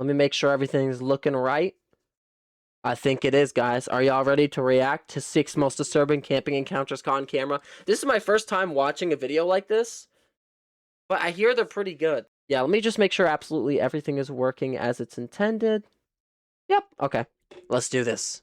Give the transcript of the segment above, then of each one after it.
Let me make sure everything's looking right. I think it is, guys. Are y'all ready to react to 6 most disturbing camping encounters caught on camera? This is my first time watching a video like this, but I hear they're pretty good. Yeah, let me just make sure absolutely everything is working as it's intended. Yep, okay. Let's do this.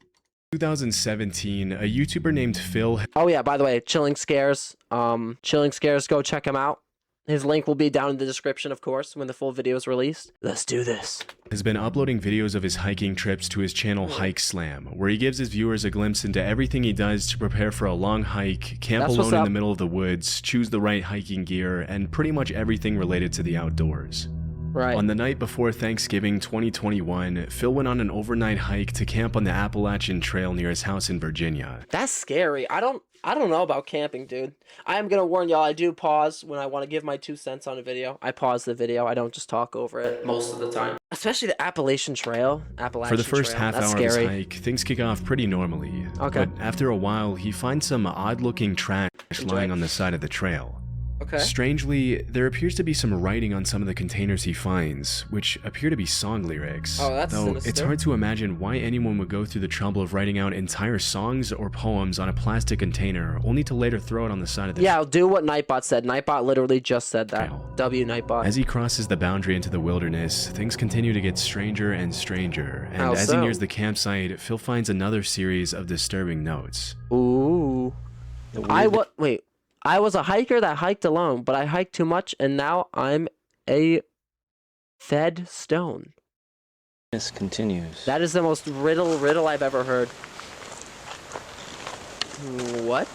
2017, a YouTuber named Phil. Oh yeah, by the way, Chilling Scares. Chilling Scares, go check him out. His link will be down in the description, of course, when the full video is released. Let's do this. Has been uploading videos of his hiking trips to his channel Hike Slam, where he gives his viewers a glimpse into everything he does to prepare for a long hike, camp alone in the middle of the woods, choose the right hiking gear, and pretty much everything related to the outdoors. Right. On the night before Thanksgiving 2021, Phil went on an overnight hike to camp on the Appalachian Trail near his house in Virginia. That's scary. I don't know about camping, dude. I am gonna warn y'all, I do pause when I want to give my 2 cents on a video. I pause the video. I don't just talk over it most of the time. Especially the Appalachian Trail. For the first half hour of his hike, things kick off pretty normally. Okay. But after a while, he finds some odd-looking trash lying on the side of the trail. Okay. Strangely, there appears to be some writing on some of the containers he finds, which appear to be song lyrics. Oh, that's though sinister. It's hard to imagine why anyone would go through the trouble of writing out entire songs or poems on a plastic container, only to later throw it on the side of the Yeah, I'll do what Nightbot said. Nightbot literally just said that. W Nightbot. As he crosses the boundary into the wilderness, things continue to get stranger and stranger, and as he nears the campsite, Phil finds another series of disturbing notes. Ooh. Wait. I was a hiker that hiked alone, but I hiked too much, and now I'm a fed stone. This continues. That is the most riddle I've ever heard. What?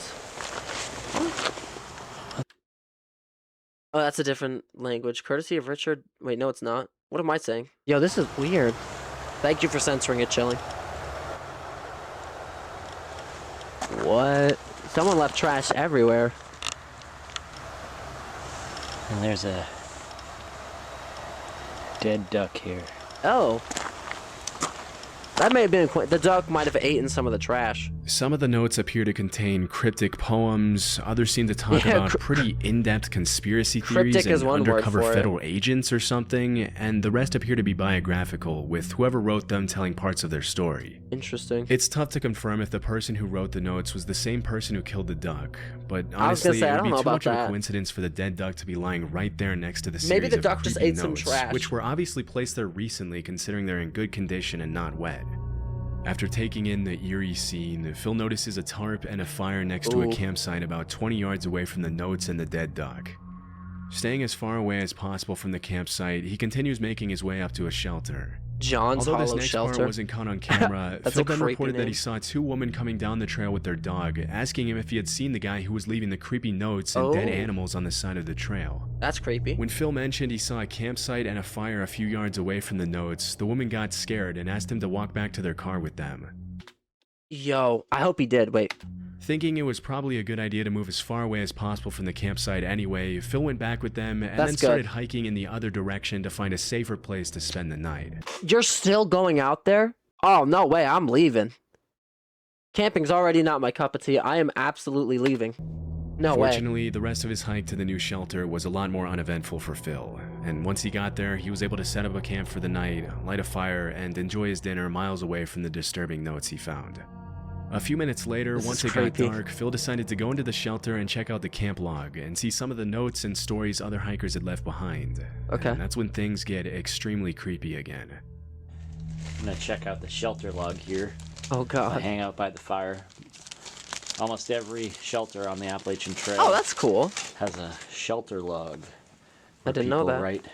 Oh, that's a different language. Courtesy of Richard. Wait, no, it's not. What am I saying? Yo, this is weird. Thank you for censoring it, Chilling. What? Someone left trash everywhere. And there's a dead duck here. Oh. That may have been... The duck might have eaten some of the trash. Some of the notes appear to contain cryptic poems, others seem to talk about pretty in-depth conspiracy theories and undercover federal agents or something, and the rest appear to be biographical, with whoever wrote them telling parts of their story. Interesting. It's tough to confirm if the person who wrote the notes was the same person who killed the duck, but honestly, it would be too much of a coincidence for the dead duck to be lying right there next to the series Maybe the duck of just creepy ate some notes, trash, which were obviously placed there recently considering they're in good condition and not wet. After taking in the eerie scene, Phil notices a tarp and a fire next to a campsite about 20 yards away from the notes and the dead duck. Staying as far away as possible from the campsite, he continues making his way up to a shelter. John's Although Hollow this next Shelter. part wasn't caught on camera, Phil then reported that he name. saw 2 women coming down the trail with their dog, asking him if he had seen the guy who was leaving the creepy notes and dead animals on the side of the trail. That's creepy. When Phil mentioned he saw a campsite and a fire a few yards away from the notes, the woman got scared and asked him to walk back to their car with them. Yo, I hope he did. Wait. Thinking it was probably a good idea to move as far away as possible from the campsite anyway, Phil went back with them and then started hiking in the other direction to find a safer place to spend the night. You're still going out there? Oh, no way, I'm leaving. Camping's already not my cup of tea. I am absolutely leaving. No way. Fortunately, the rest of his hike to the new shelter was a lot more uneventful for Phil, and once he got there, he was able to set up a camp for the night, light a fire, and enjoy his dinner miles away from the disturbing notes he found. A few minutes later, once it got dark, Phil decided to go into the shelter and check out the camp log and see some of the notes and stories other hikers had left behind. Okay. And that's when things get extremely creepy again. I'm gonna check out the shelter log here. Oh god. I hang out by the fire. Almost every shelter on the Appalachian Trail. Oh, that's cool. Has a shelter log. I didn't know that. Write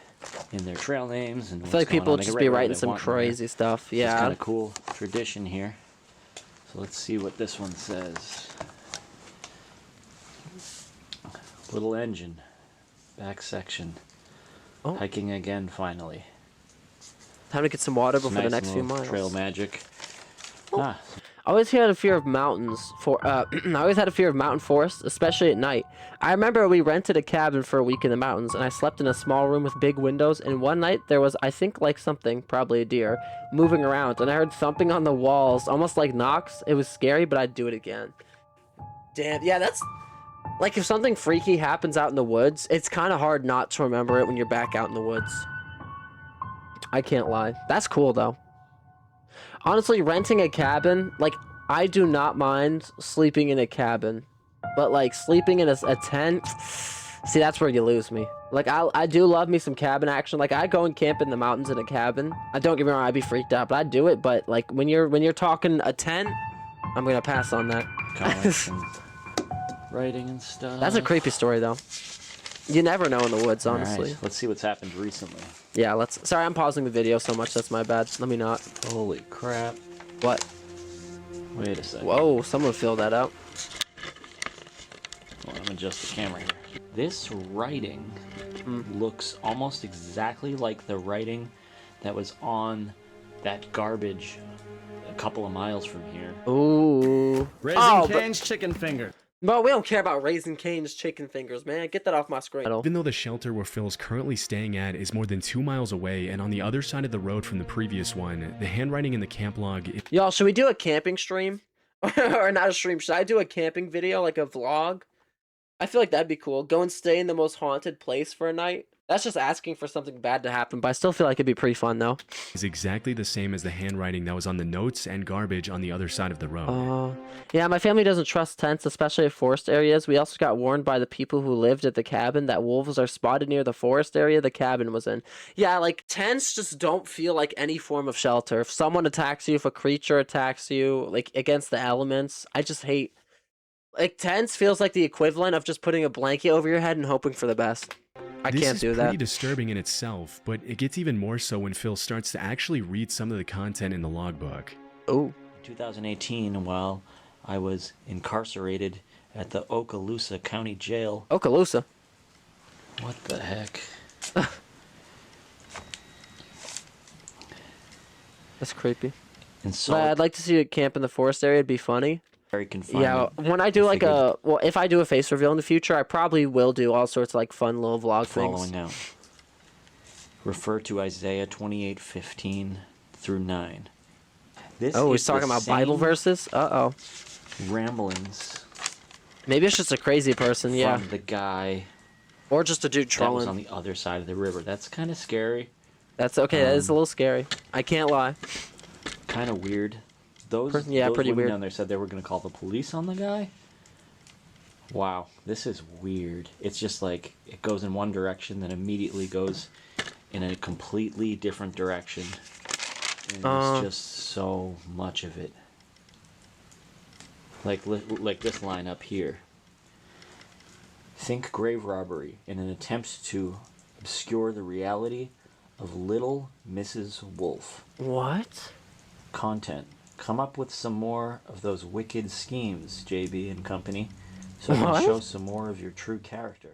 in their trail names and I feel like people would just be writing some crazy stuff. Yeah. It's kind of cool tradition here. So let's see what this one says. Little engine, back section. Oh. Hiking again finally. Time to get some water before the next few miles. Trail magic. Oh. Ah. I always had a fear of mountains. I always had a fear of mountain forests, especially at night. I remember we rented a cabin for a week in the mountains, and I slept in a small room with big windows. And one night there was, I think, like something, probably a deer, moving around, and I heard thumping on the walls, almost like knocks. It was scary, but I'd do it again. Damn, yeah, that's like if something freaky happens out in the woods, it's kind of hard not to remember it when you're back out in the woods. I can't lie. That's cool though. Honestly, renting a cabin, like, I do not mind sleeping in a cabin, but like sleeping in a tent, see, that's where you lose me. Like, I do love me some cabin action. Like, I go and camp in the mountains in a cabin. I don't get me wrong, I'd be freaked out, but I'd do it. But like when you're talking a tent, I'm gonna pass on that. Comics and writing and stuff. That's a creepy story though. You never know in the woods, honestly. Alright, let's see what's happened recently. Yeah, let's. Sorry, I'm pausing the video so much. That's my bad. Let me not. Holy crap. What? Wait a second. Whoa, someone filled that out. Well, I'm gonna adjust the camera here. This writing looks almost exactly like the writing that was on that garbage a couple of miles from here. Ooh. Raising Cane's chicken finger. But we don't care about Raising Cane's chicken fingers, man. Get that off my screen. Even though the shelter where Phil's currently staying at is more than 2 miles away and on the other side of the road from the previous one, the handwriting in the camp log... Y'all, should we do a camping stream? Or not a stream. Should I do a camping video, like a vlog? I feel like that'd be cool. Go and stay in the most haunted place for a night. That's just asking for something bad to happen, but I still feel like it'd be pretty fun, though. is exactly the same as the handwriting that was on the notes and garbage on the other side of the road. Yeah, my family doesn't trust tents, especially in forest areas. We also got warned by the people who lived at the cabin that wolves are spotted near the forest area the cabin was in. Yeah, like, tents just don't feel like any form of shelter. If someone attacks you, if a creature attacks you, like, against the elements, I just hate... Like, tents feels like the equivalent of just putting a blanket over your head and hoping for the best. I can't do that. This is pretty disturbing in itself, but it gets even more so when Phil starts to actually read some of the content in the logbook. Oh. In 2018, while I was incarcerated at the Okaloosa County Jail. Okaloosa? What the heck? That's creepy. And so I'd like to see a camp in the forest area. It'd be funny. very confinement. Yeah, when I do like if I do a face reveal in the future, I probably will do all sorts of like fun little vlog Following things. out. Refer to Isaiah 28:15 through 9. This Oh, is he's talking the about Bible same verses? Uh-oh. ramblings Maybe it's just a crazy person, yeah. from the guy Or just a dude that was on trolling. the other side of the river. That's kind of scary. That's okay, that is a little scary. I can't lie. Kind of weird. Those Yeah, those pretty women weird. down there said they were going to call the police on the guy. Wow, this is weird. It's just like it goes in one direction, then immediately goes in a completely different direction. And it's just so much of it. Like this line up here. Think grave robbery in an attempt to obscure the reality of Little Mrs. Wolf. What? Content. Come up with some more of those wicked schemes, JB and company, so you can show some more of your true character.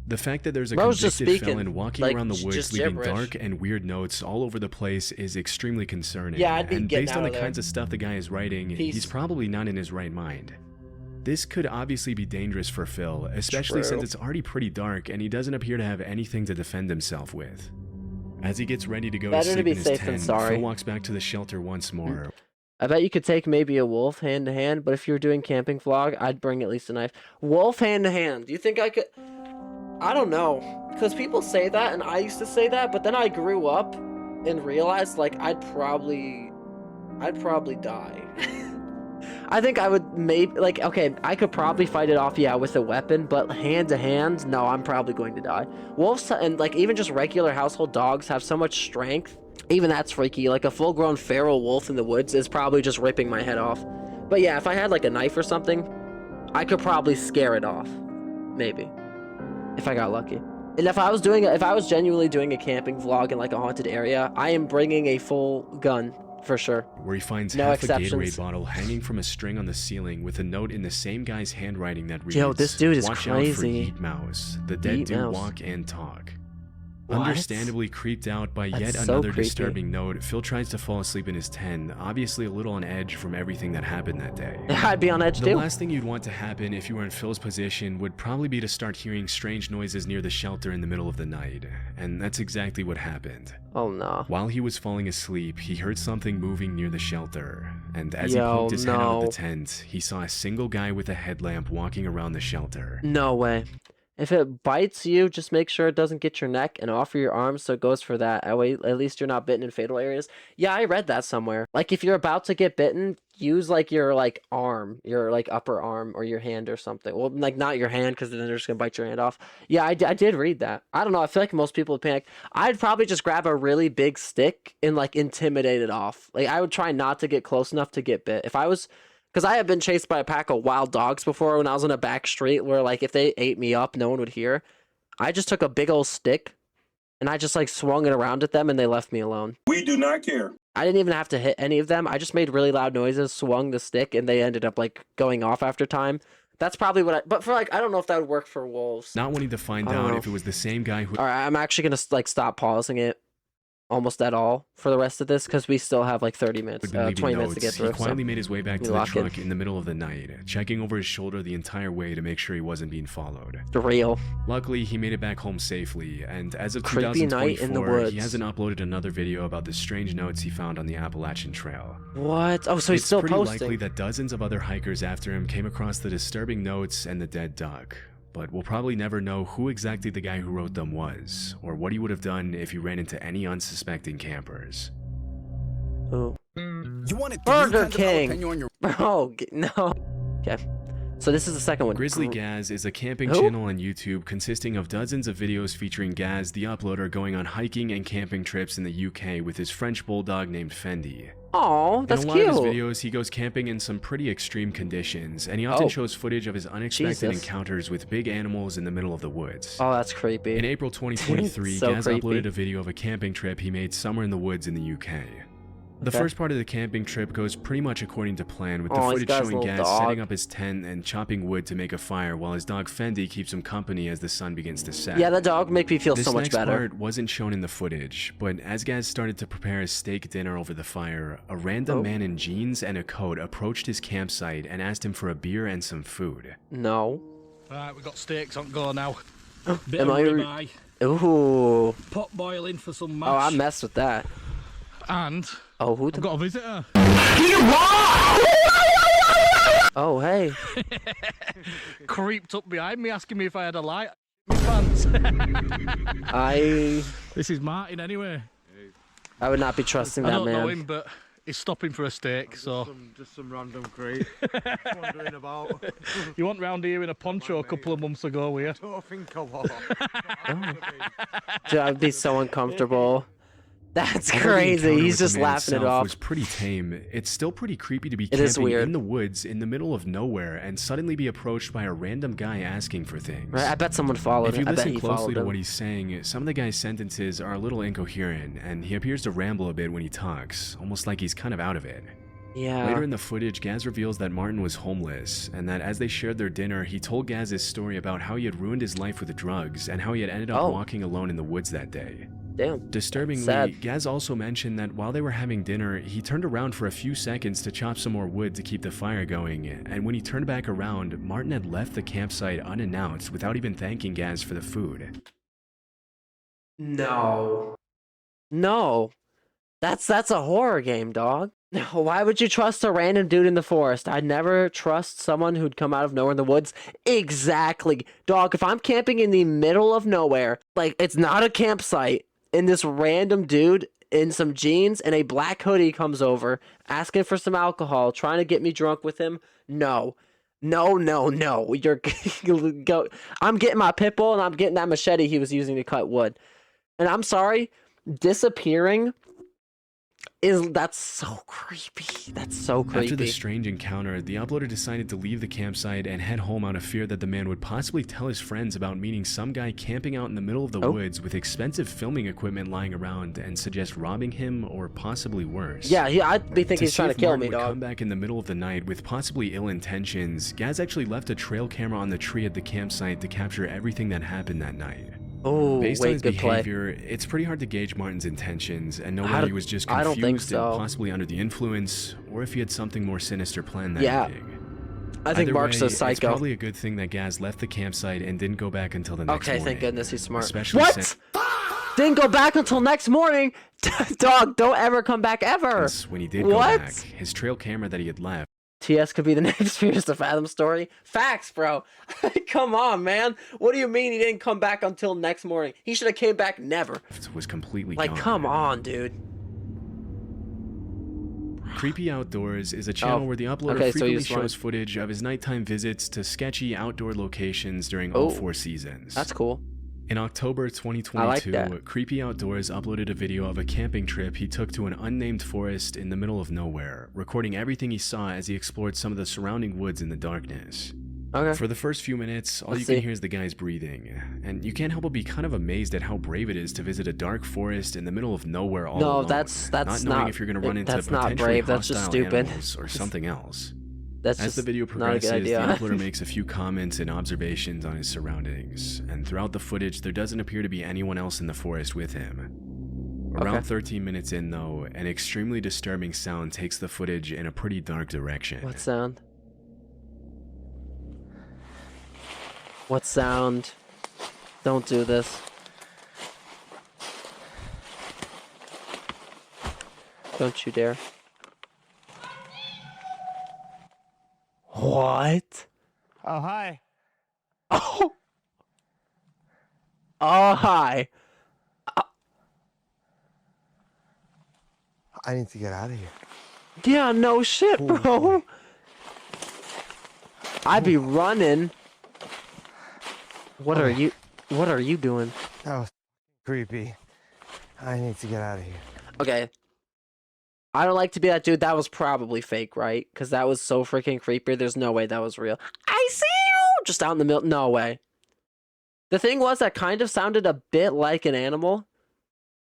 The fact that there's a Bro's just convicted speaking, felon walking like, around the woods just leaving gibberish. dark and weird notes all over the place is extremely concerning. Yeah, I'd be and getting based on out the of there. kinds of stuff the guy is writing, Peace. he's probably not in his right mind. This could obviously be dangerous for Phil, especially True. since it's already pretty dark and he doesn't appear to have anything to defend himself with. As he gets ready to go Better to to sleep be in his safe than tent, sorry. Phil walks back to the shelter once more. I bet you could take maybe a wolf hand to hand, but if you were doing camping vlog, I'd bring at least a knife. Wolf hand to hand. Do you think I could? I don't know, because people say that, and I used to say that, but then I grew up and realized like I'd probably die. I think I would maybe like okay, I could probably fight it off, yeah, with a weapon, but hand to hand, no, I'm probably going to die. Wolves and like even just regular household dogs have so much strength. Even that's freaky. Like a full-grown feral wolf in the woods is probably just ripping my head off. But yeah, if I had like a knife or something, I could probably scare it off. Maybe. If I got lucky. And if I was genuinely doing a camping vlog in like a haunted area, I am bringing a full gun for sure. Where he finds No half a exceptions. Gatorade bottle hanging from a string on the ceiling with a note in the same guy's handwriting that reads, Yo, this dude is "Watch out for crazy. Yeet Mouse. The dead Yeet do Mouse. walk and talk." What? Understandably creeped out by yet That's so another creepy. disturbing note, Phil tries to fall asleep in his tent, obviously a little on edge from everything that happened that day. I'd be on edge The too. last thing you'd want to happen if you were in Phil's position would probably be to start hearing strange noises near the shelter in the middle of the night, and that's exactly what happened. Oh no. While he was falling asleep, he heard something moving near the shelter, and as he Yo, poked his head out of no. the tent, he saw a single guy with a headlamp walking around the shelter. No way. If it bites you, just make sure it doesn't get your neck and offer your arms so it goes for that. At least you're not bitten in fatal areas. Yeah, I read that somewhere. Like if you're about to get bitten, use like your like arm, your like upper arm or your hand or something. Well, like not your hand because then they're just gonna bite your hand off. Yeah, I did read that. I don't know. I feel like most people would panic. I'd probably just grab a really big stick and like intimidate it off. Like I would try not to get close enough to get bit. If I was because I have been chased by a pack of wild dogs before when I was in a back street where, like, if they ate me up, no one would hear. I just took a big old stick and I just, like, swung it around at them and they left me alone. We do not care. I didn't even have to hit any of them. I just made really loud noises, swung the stick, and they ended up, like, going off after time. That's probably what but for, like, I don't know if that would work for wolves. Not wanting to find out if it was the same guy who... All right, I'm actually going to, like, stop pausing it almost at all for the rest of this because we still have like 30 minutes, 20 minutes to get through. He quietly made his way back to the truck in the middle of the night, checking over his shoulder the entire way to make sure he wasn't being followed. Real. Luckily, he made it back home safely, and as of Creepy 2024, night in the woods. he hasn't uploaded another video about the strange notes he found on the Appalachian Trail. What? Oh, so he's still posting. It's pretty likely that dozens of other hikers after him came across the disturbing notes and the dead duck. But we'll probably never know who exactly the guy who wrote them was, or what he would have done if he ran into any unsuspecting campers. Oh. You wanted Burger King! Oh, no. Okay. So this is the second one. Grizzly Gaz is a camping channel on YouTube consisting of dozens of videos featuring Gaz, the uploader, going on hiking and camping trips in the UK with his French bulldog named Fendi. Oh, that's cute. In a lot of his videos, he goes camping in some pretty extreme conditions, and he often shows footage of his unexpected encounters with big animals in the middle of the woods. Oh, that's creepy. In April 2023, Gaz uploaded a video of a camping trip he made somewhere in the woods in the UK. The first part of the camping trip goes pretty much according to plan, with the footage showing Gaz setting up his tent and chopping wood to make a fire while his dog Fendi keeps him company as the sun begins to set. Yeah, the dog make me feel so much better. This next part wasn't shown in the footage, but as Gaz started to prepare his steak dinner over the fire, a random man in jeans and a coat approached his campsite and asked him for a beer and some food. No. Right, we've got steaks on go now. Bit Am of ribeye. Ooh. Pot boiling for some mash. Oh, I messed with that. And I've got a visitor. Oh, hey. Creeped up behind me asking me if I had a light in my pants. This is Martin anyway. I would not be trusting that man. I don't know him, but he's stopping for a steak, so... Just some random creep wandering about. You went round here in a poncho a couple of months ago, were you? I don't think I was. Dude, I'd be so uncomfortable. That's crazy. He's just laughing it off. Was pretty tame. It's still pretty creepy to be camping in the woods in the middle of nowhere and suddenly be approached by a random guy asking for things. Right, I bet someone followed him. If you listen closely to what he's saying, some of the guy's sentences are a little incoherent, and he appears to ramble a bit when he talks, almost like he's kind of out of it. Yeah. Later in the footage, Gaz reveals that Martin was homeless, and that as they shared their dinner, he told Gaz his story about how he had ruined his life with drugs, and how he had ended up walking alone in the woods that day. Damn. Disturbingly, Gaz also mentioned that while they were having dinner, he turned around for a few seconds to chop some more wood to keep the fire going, and when he turned back around, Martin had left the campsite unannounced without even thanking Gaz for the food. No. No. That's a horror game, dog. Why would you trust a random dude in the forest? I'd never trust someone who'd come out of nowhere in the woods. Exactly. Dog, if I'm camping in the middle of nowhere, like it's not a campsite, and this random dude in some jeans and a black hoodie comes over, asking for some alcohol, trying to get me drunk with him, no. No. You're go. I'm getting my pit bull and I'm getting that machete he was using to cut wood. And I'm sorry, disappearing that's so creepy. That's so creepy. After the strange encounter, the uploader decided to leave the campsite and head home out of fear that the man would possibly tell his friends about meeting some guy camping out in the middle of the woods with expensive filming equipment lying around and suggest robbing him or possibly worse. Yeah, I'd be thinking he's trying to kill me, dog. Come back in the middle of the night with possibly ill intentions, Gaz actually left a trail camera on the tree at the campsite to capture everything that happened that night. Oh, based on his behavior, it's pretty hard to gauge Martin's intentions and know whether he was just confused and possibly under the influence, or if he had something more sinister planned that evening. I think Mark's a psycho. It's probably a good thing that Gaz left the campsite and didn't go back until the next morning. Okay, thank goodness he's smart. Especially what? Didn't go back until next morning? Dog, don't ever come back ever. When he did go back, his trail camera that he had left TS could be the next Fears to Fathom story. Facts, bro. Come on, man. What do you mean he didn't come back until next morning? He should have came back never. Was completely Like, gone. come on, dude. Creepy Outdoors is a channel where the uploader frequently shows footage of his nighttime visits to sketchy outdoor locations during all 4 seasons. That's cool. In October 2022, Creepy Outdoors uploaded a video of a camping trip he took to an unnamed forest in the middle of nowhere, recording everything he saw as he explored some of the surrounding woods in the darkness. Okay. For the first few minutes, all you can hear is the guy's breathing, and you can't help but be kind of amazed at how brave it is to visit a dark forest in the middle of nowhere all alone. That's not knowing if you're going to run into potentially hostile animals or something else. As the video progresses, the uploader makes a few comments and observations on his surroundings, and throughout the footage, there doesn't appear to be anyone else in the forest with him. Around 13 minutes in, though, an extremely disturbing sound takes the footage in a pretty dark direction. What sound? What sound? Don't do this. Don't you dare. What? Oh, hi. Oh! Oh, hi. I need to get out of here. Yeah, no shit, bro. I'd be running. What are you doing? That was creepy. I need to get out of here. Okay. I don't like to be that dude. That was probably fake, right? Because that was so freaking creepy. There's no way that was real. I see you! Just out in the middle. No way. The thing was, that kind of sounded a bit like an animal.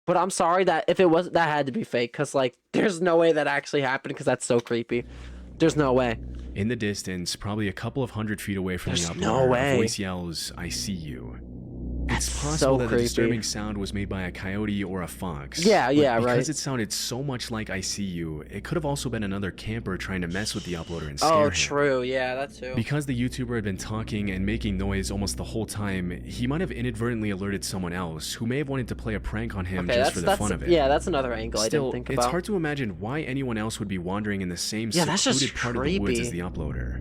But I'm sorry that if it wasn't, that had to be fake. Because, like, there's no way that actually happened because that's so creepy. There's no way. In the distance, probably a couple of 100 feet away from the uploader, no way. a voice yells, "I see you." That's It's possible so that creepy. the disturbing sound was made by a coyote or a fox. Yeah, but right. Because it sounded so much like "I see you," it could have also been another camper trying to mess with the uploader and scare him. Oh, true. Yeah, that too. Because the YouTuber had been talking and making noise almost the whole time, he might have inadvertently alerted someone else who may have wanted to play a prank on him just for the fun of it. Yeah, that's another angle Still, I didn't think about. it's hard to imagine why anyone else would be wandering in the same secluded part of the woods as the uploader.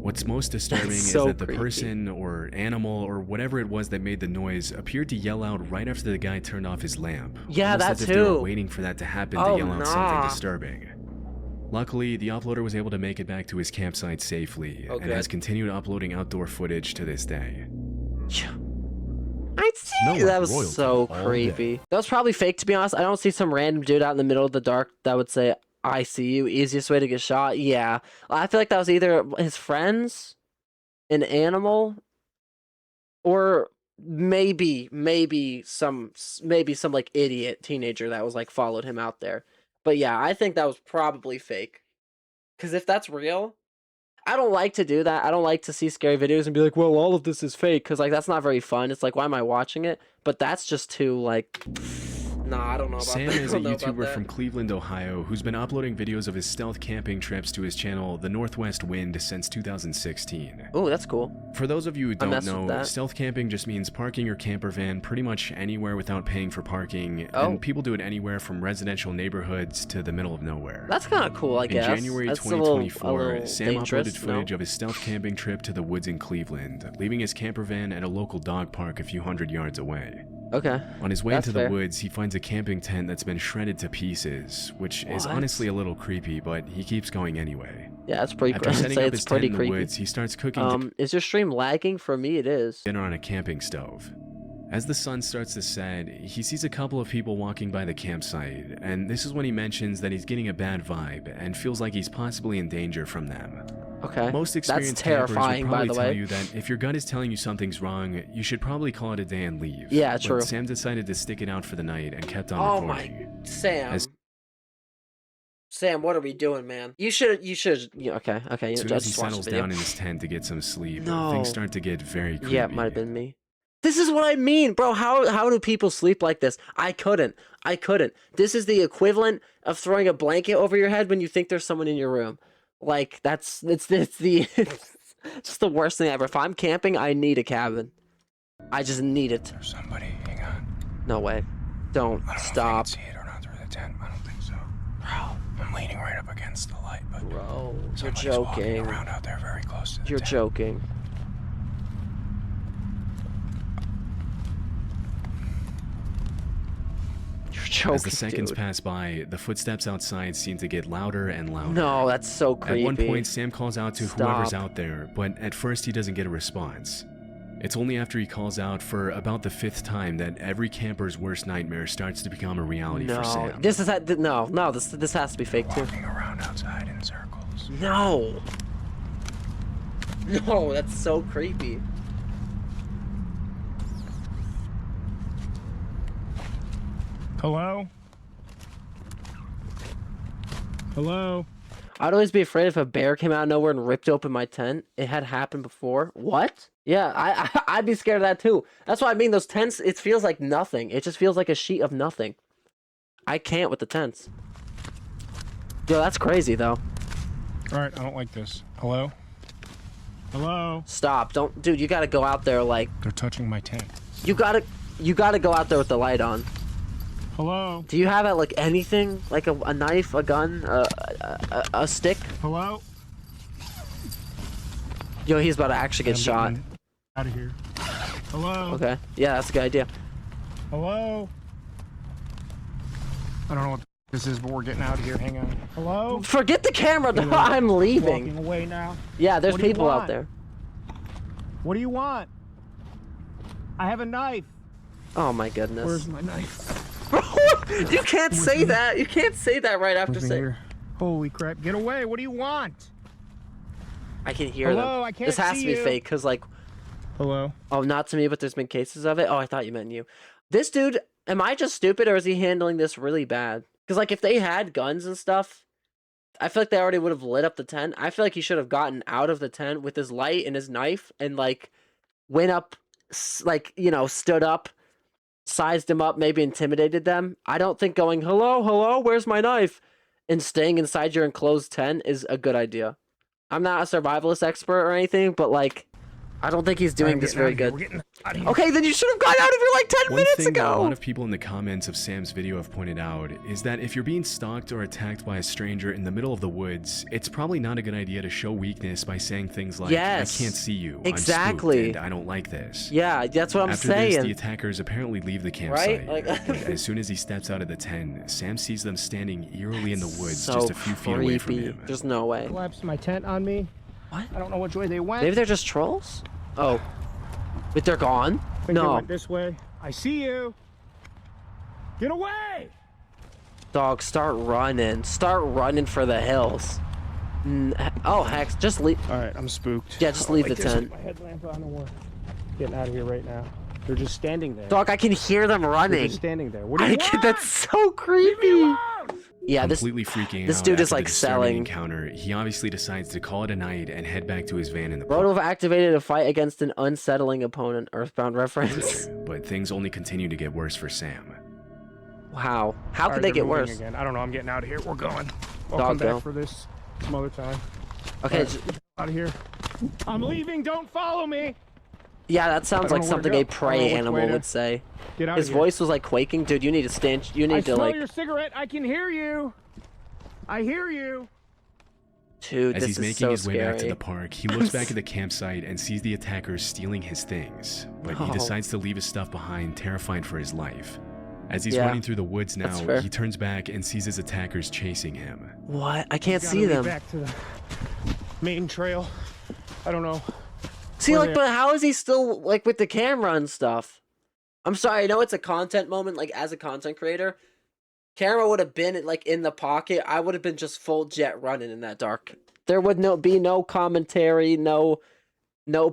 What's most disturbing is that the person or animal or whatever it was that made the noise appeared to yell out right after the guy turned off his lamp. Yeah, almost that as if they were too. waiting for that to happen to yell out something disturbing. Luckily, the uploader was able to make it back to his campsite safely and has continued uploading outdoor footage to this day. I see. That was so creepy. That was probably fake, to be honest. I don't see some random dude out in the middle of the dark that would say, "I see you." Easiest way to get shot. Yeah. I feel like that was either his friends, an animal, or maybe some like idiot teenager that was like followed him out there. But yeah, I think that was probably fake. Because if that's real, I don't like to do that. I don't like to see scary videos and be like, well, all of this is fake. Because like that's not very fun. It's like, why am I watching it? But that's just too like... Nah, I don't know about Sam that. is a YouTuber from Cleveland, Ohio, who's been uploading videos of his stealth camping trips to his channel, The Northwest Wind, since 2016. Oh, that's cool. For those of you who don't know, stealth camping just means parking your camper van pretty much anywhere without paying for parking, and people do it anywhere from residential neighborhoods to the middle of nowhere. That's kind of cool, I guess. In January that's 2024, Sam uploaded footage of his stealth camping trip to the woods in Cleveland, leaving his camper van at a local dog park a few hundred yards away. Okay. On his way into the woods, he finds a camping tent that's been shredded to pieces, which is honestly a little creepy, but he keeps going anyway. Yeah, it's pretty creepy. After setting up his tent in the woods, he starts cooking is your stream lagging? For me, it is. Dinner on a camping stove. As the sun starts to set, he sees a couple of people walking by the campsite, and this is when he mentions that he's getting a bad vibe and feels like he's possibly in danger from them. Okay. Most experienced campers would probably tell you that if your gut is telling you something's wrong, you should probably call it a day and leave. Yeah, true. But Sam decided to stick it out for the night and kept on recording. Oh my, Sam, what are we doing, man? You should. Okay. As soon as he settles down in his tent to get some sleep, things start to get very creepy. Yeah, it might have been me. This is what I mean, bro. How do people sleep like this? I couldn't. This is the equivalent of throwing a blanket over your head when you think there's someone in your room. Like it's just the worst thing ever. If I'm camping, I need a cabin. I just need it. There's somebody. Hang on. No way. Don't I don't stop. know if you can see it or not through the tent. I don't think so. Bro. I'm leaning right up against against the light, but Bro, you're somebody's joking. walking around out there very close to the You're tent. joking. You're joking, As the seconds dude. pass by, the footsteps outside seem to get louder and louder. No, that's so creepy. At one point, Sam calls out to whoever's Stop. out there, but at first he doesn't get a response. It's only after he calls out for about the 5th time that every camper's worst nightmare starts to become a reality for No, Sam. this is this has to be fake too. Walking around outside in circles. No. No, that's so creepy. Hello? Hello? I'd always be afraid if a bear came out of nowhere and ripped open my tent. It had happened before. What? Yeah, I'd be scared of that too. That's what I mean. Those tents, it feels like nothing. It just feels like a sheet of nothing. I can't with the tents. Yo, that's crazy though. Alright, I don't like this. Hello? Hello? Stop. Don't, dude, you gotta go out there like, They're touching my tent. you gotta go out there with the light on. Hello? Do you have like anything? Like a knife, a gun, a stick? Hello? Yo, he's about to actually get shot. Out of here. Hello? Okay. Yeah, that's a good idea. Hello? I don't know what this is, but we're getting out of here. Hang on. Hello? Forget the camera, though. Walking I'm leaving. away now. Yeah, there's What do you people out want? there. What do you want? I have a knife. Oh my goodness. Where's my knife? Bro, you can't say that. You can't say that right after Where's me saying. here? Holy crap. Get away. What do you want? I can hear Hello, them. I can't This has see to be you. fake, cause like, Hello? oh, not to me, but there's been cases of it. Oh, I thought you meant you. This dude, am I just stupid or is he handling this really bad? Cause like if they had guns and stuff, I feel like they already would have lit up the tent. I feel like he should have gotten out of the tent with his light and his knife and like went up, like, you know, stood up, sized him up, maybe intimidated them. I don't think going, hello, hello, where's my knife? And staying inside your enclosed tent is a good idea. I'm not a survivalist expert or anything, but like, I don't think he's doing this very good. We're getting out of here. Okay, then you should have got out of here like 10 One minutes thing that a lot ago. of people in the comments of Sam's video have pointed out is that if you're being stalked or attacked by a stranger in the middle of the woods, it's probably not a good idea to show weakness by saying things like, Yes. I can't see you, Exactly. I'm spooked, and I don't like this. Yeah, that's what I'm After this, the saying. attackers apparently leave the campsite. Like- but as soon as he steps out of the tent, Sam sees them standing eerily in the woods So just a few feet away from creepy. him. There's no way. Collapsed my tent on me. What? I don't know which way they went. Maybe they're just trolls? Oh. But they're gone? I think they No. went this way. I see you. Get away! Dog, start running. Start running for the hills. Oh, Hex, just leave. All right, I'm spooked. Yeah, just I don't leave like the this tent. with My headlamp on. We're getting out of here right now. They're just standing there. Dog, I can hear them They're running. just standing there. What do you want? That's so creepy. Yeah, this. Completely freaking this out dude is, after like, the disturbing selling. encounter, he obviously decides to call it a night and head back to his van in the Roto have activated a fight against an unsettling opponent. Earthbound reference. But things only continue to get worse for Sam. Wow. How All could right, they they're get moving worse? Again. I don't know. I'm getting out of here. We're going. I'll Dog, come back go. for this some other time. Okay. Out of here. I'm leaving. Don't follow me. Yeah, that sounds I like don't know where to something go. a I don't prey know which animal way to would say. Get out His of here. voice was like quaking. Dude, you need to stand. You I need to smell like. your cigarette. I can hear you. I hear you. Dude, As this he's is making so his way scary. back to the park, he looks back at the campsite and sees the attackers stealing his things, but he Oh. decides to leave his stuff behind, terrified for his life. As he's Yeah, running through the woods that's now, fair. he turns back and sees his attackers chasing him. What? I can't Gotta see lead them. Back to the main trail. I don't know. See, Where like, they- but how is he still like with the camera and stuff? I'm sorry. I know it's a content moment. Like, as a content creator, camera would have been like in the pocket. I would have been just full jet running in that dark. There would be no commentary, no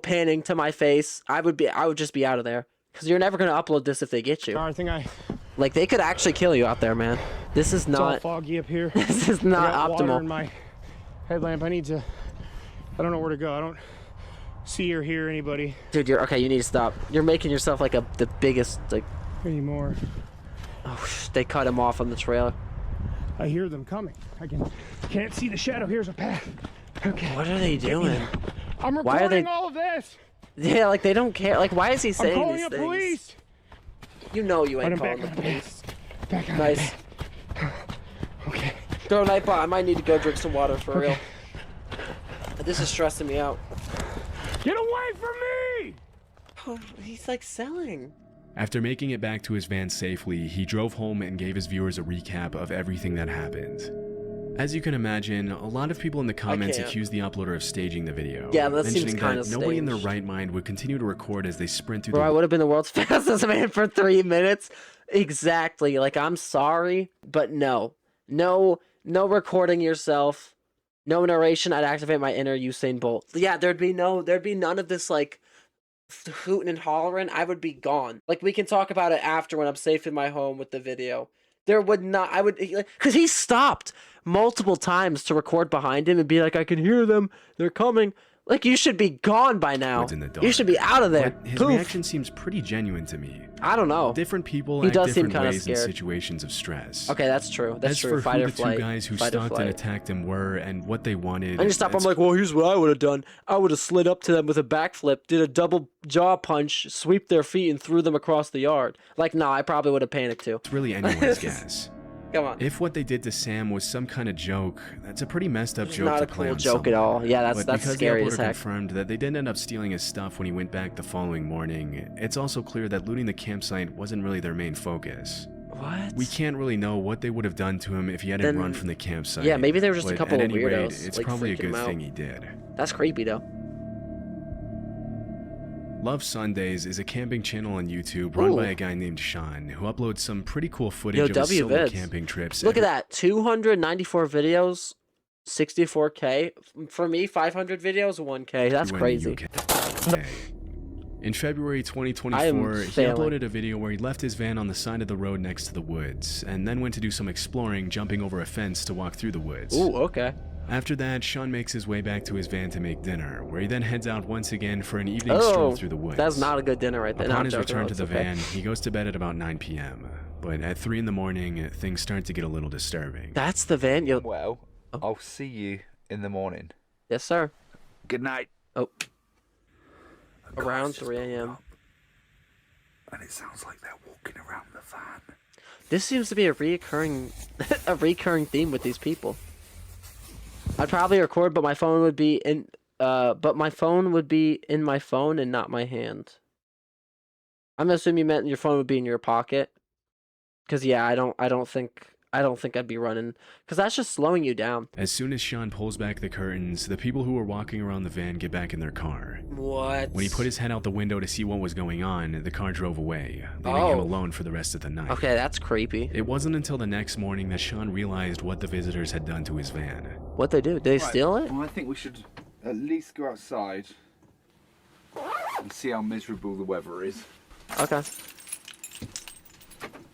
panning to my face. I would just be out of there because you're never gonna upload this if they get you. I think Like, they could actually kill you out there, man. This is it's all not. foggy up here. This is I not got water in optimal. my headlamp. I don't know where to go. I don't see or hear anybody Dude, you're okay. You need to stop. You're making yourself like the biggest like. anymore. Oh, they cut him off on the trail. I hear them coming. Can't see the shadow. Here's a path. Okay. What are they doing? I'm Why are they- recording all of this. Yeah, like they don't care. Like, why is he I'm saying calling these the things? police. You know you Right, ain't I'm calling back the on the police. Back on Nice. the path. Okay. Bro, Nightbot, I might need to go drink some water for real. This is stressing me out. Get away from me! Oh, he's like selling. After making it back to his van safely, he drove home and gave his viewers a recap of everything that happened. As you can imagine, a lot of people in the comments accused the uploader of staging the video. Yeah, that seems mentioning kind that of nobody in their staged. right mind would continue to record as they sprint through Bro, I the would have been the world's fastest man for 3 minutes. Exactly. Like, I'm sorry, but no. No recording yourself. No narration. I'd activate my inner Usain Bolt. Yeah, there'd be none of this, like, hooting and hollering. I would be gone. Like, we can talk about it after when I'm safe in my home with the video. There would not, I would, because he stopped multiple times to record behind him and be like, I can hear them. They're coming. Like, you should be gone by now. woods in the dark. You should be out of there. But his Poof. reaction seems pretty genuine to me. I don't know. Different people He act does seem different kinda ways in scared. situations of stress. Okay, that's true. That's As true. for Fight who or the flight. two guys who Fight or stalked and flight. attacked him were and what they wanted, I just stop. I'm that's like, well, here's what I would have done. I would have slid up to them with a backflip, did a double jaw punch, sweep their feet, and threw them across the yard. Like, no, I probably would have panicked too. it's really anyone's guess. Come on. If what they did to Sam was some kind of joke, that's a pretty messed up It's joke not to a play cool on joke at someone. all. Yeah, that's But because scary the as uploader heck. confirmed that they didn't end up stealing his stuff when he went back the following morning, it's also clear that looting the campsite wasn't really their main focus. What? We can't really know what they would have done to him if he hadn't Then- run from the campsite. Yeah, maybe they were just a but couple at of any rate, weirdos, it's like, probably a freaking good him out. thing he did. That's creepy though. Love Sundays is a camping channel on YouTube run Ooh. by a guy named Sean, who uploads some pretty cool footage Yo, of his solo W-vids. camping trips. Look at that. 294 videos, 64K. For me, 500 videos, 1K. That's everywhere in the crazy. UK. In February I 2024, am he failing. uploaded a video where he left his van on the side of the road next to the woods, and then went to do some exploring, jumping over a fence to walk through the woods. Ooh, okay. After that, Sean makes his way back to his van to make dinner, where he then heads out once again for an evening stroll through the woods. That's not a good dinner right there. Upon No, I'm his joking. return No, to it's the okay. van, he goes to bed at about 9 p.m. But at 3 in the morning, things start to get a little disturbing. That's the van. Yo. Well, Oh. I'll see you in the morning. Yes, sir. Good night. Oh. Around 3 a.m. And it sounds like they're walking around the van. This seems to be a recurring theme with these people. I'd probably record, but my phone would be in my phone and not my hand. I'm assuming you meant your phone would be in your pocket. Cause yeah, I don't think I'd be running, cause that's just slowing you down. As soon as Sean pulls back the curtains, the people who were walking around the van get back in their car. What? When he put his head out the window to see what was going on, the car drove away, leaving him alone for the rest of the night. Okay, that's creepy. It wasn't until the next morning that Sean realized what the visitors had done to his van. What they do? Did they steal it? Well, I think we should at least go outside and see how miserable the weather is. Okay.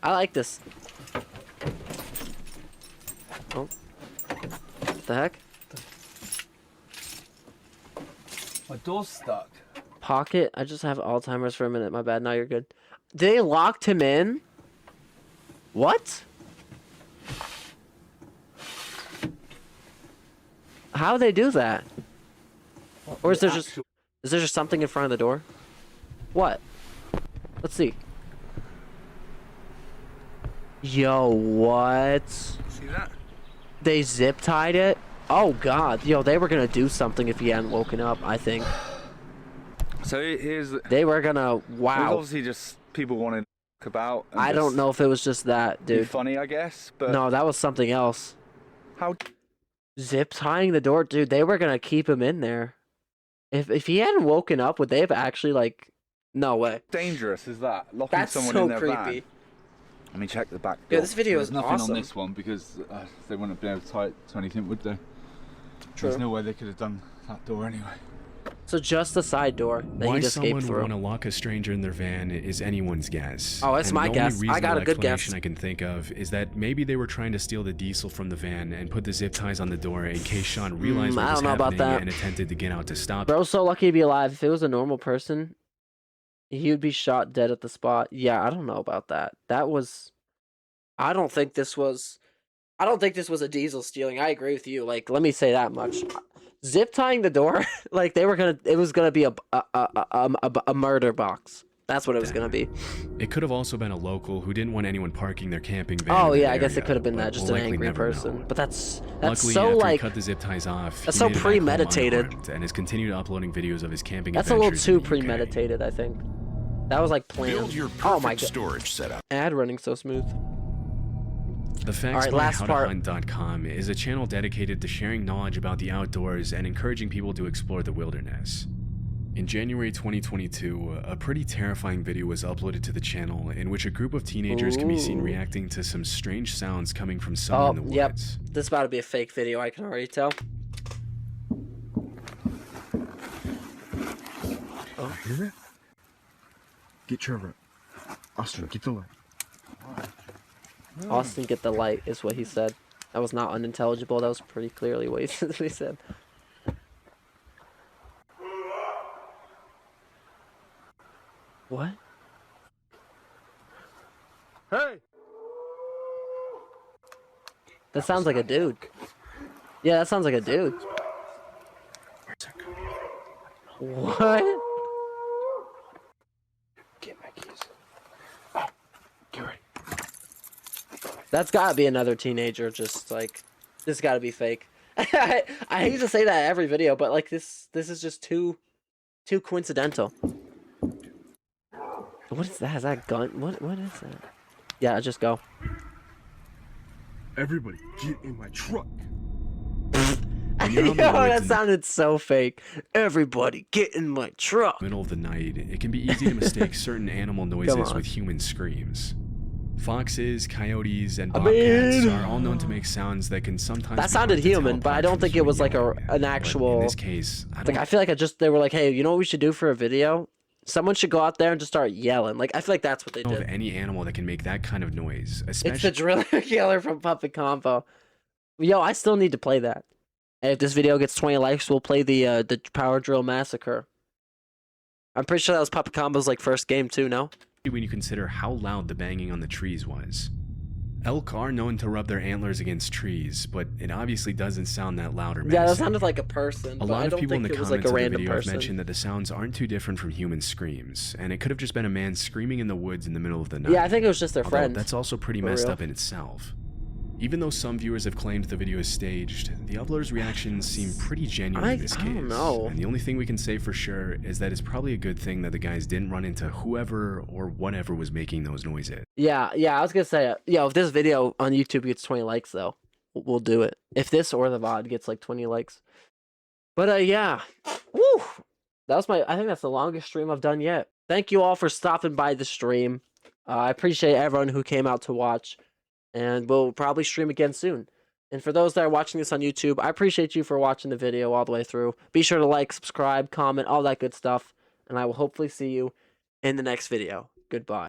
I like this. Oh. What the heck? My door's stuck. Pocket? I just have Alzheimer's for a minute. My bad. Now you're good. They locked him in? What? How they do that? Or is there just something in front of the door? What? Let's see. Yo, what? See that? They zip tied it? Oh god. Yo, they were gonna do something if he hadn't woken up, I think. So here's They were gonna It was wow. obviously just people wanting to talk about. And I don't just know if it was just that, be dude. funny, I guess. But No, that was something else. how Zip tying the door, dude, they were gonna keep him in there. If he hadn't woken up, would they have actually like no way. dangerous is that? Locking That's someone so in their creepy. van. Let me check the back door. Yeah, this video There's is nothing awesome. on this one because they wouldn't have been able to tie it to anything, would they? True. There's no way they could have done that door anyway. So just the side door that Why he'd escape someone would through. want to lock a stranger in their van is anyone's guess. Oh, it's And my the guess. only I got a reasonable good guess. explanation I can think of is that maybe they were trying to steal the diesel from the van and put the zip ties on the door in case Sean realized what I was don't know about happening that. and attempted to get out to stop. Bro's so lucky to be alive. If it was a normal person, he would be shot dead at the spot. Yeah, I don't know about that. That was I don't think this was a diesel stealing. I agree with you. Like, let me say that much. Zip tying the door, like it was gonna be a murder box. That's what it was gonna be. It could have also been a local who didn't want anyone parking their camping van. Oh in yeah, that I guess it area, could have been but that, just we'll an likely angry never person. know. But that's Luckily, so after like, he cut the zip ties off, that's he so made it back home premeditated. unharmed and has continued uploading videos of his camping that's a little adventures in too the UK. premeditated. I think that was like planned. Build your Oh my perfect god, storage setup. ad running so smooth. The Facts Alright, by last part. HowToHunt.com is a channel dedicated to sharing knowledge about the outdoors and encouraging people to explore the wilderness. In January 2022, a pretty terrifying video was uploaded to the channel in which a group of teenagers can be seen Ooh. reacting to some strange sounds coming from somewhere in the woods. Yep. This is about to be a fake video, I can already tell. Oh, hear that? Get Trevor. Austin, get the light. Austin, get the light, is what he said. That was not unintelligible. That was pretty clearly what he said. What? Hey! That sounds like a dude. Yeah, that sounds like a dude. What? Get my keys. Oh, get ready. That's gotta be another teenager, just like, this gotta be fake. I hate to say that in every video, but like this is just too coincidental. What is that? Is that a gun? What is that? Yeah, just go. Everybody, get in my truck. You're Yo, out in the woods that in sounded so fake. Everybody, get in my truck. the middle of the night, it can be easy to mistake certain animal noises on. with human screams. Foxes, coyotes, and I bobcats mean- are all known to make sounds that can sometimes That be sounded hard to tell human, but I apart don't from think it human was like yelling. an But actual. in this case, I Like don't I feel like they were like, hey, you know what we should do for a video? Someone should go out there and just start yelling. Like I feel like that's what they know of did. any animal that can make that kind of noise, It's the especially driller killer from Puppet Combo. Yo, I still need to play that. And if this video gets 20 likes, we'll play the Power Drill Massacre. I'm pretty sure that was Puppet Combo's like first game too, no? when you consider how loud the banging on the trees was. Elk are known to rub their antlers against trees, but it obviously doesn't sound that loud or Yeah, that menacing. sounded like a person, A but lot I of don't people in think the it was like comments a of the random video have person. mentioned that the sounds aren't too different from human screams, and it could have just been a man screaming in the woods in the middle of the night. Yeah, I think it was just their Although friend. that's also pretty For messed real. up in itself. Even though some viewers have claimed the video is staged, the uploader's reactions seem pretty genuine in this I case. don't know. And the only thing we can say for sure is that it's probably a good thing that the guys didn't run into whoever or whatever was making those noises. Yeah, I was gonna say, if this video on YouTube gets 20 likes, though, we'll do it. If this or the VOD gets like 20 likes. But yeah, woo! I think that's the longest stream I've done yet. Thank you all for stopping by the stream. I appreciate everyone who came out to watch, and we'll probably stream again soon. And for those that are watching this on YouTube, I appreciate you for watching the video all the way through. Be sure to like, subscribe, comment, all that good stuff, and I will hopefully see you in the next video. Goodbye.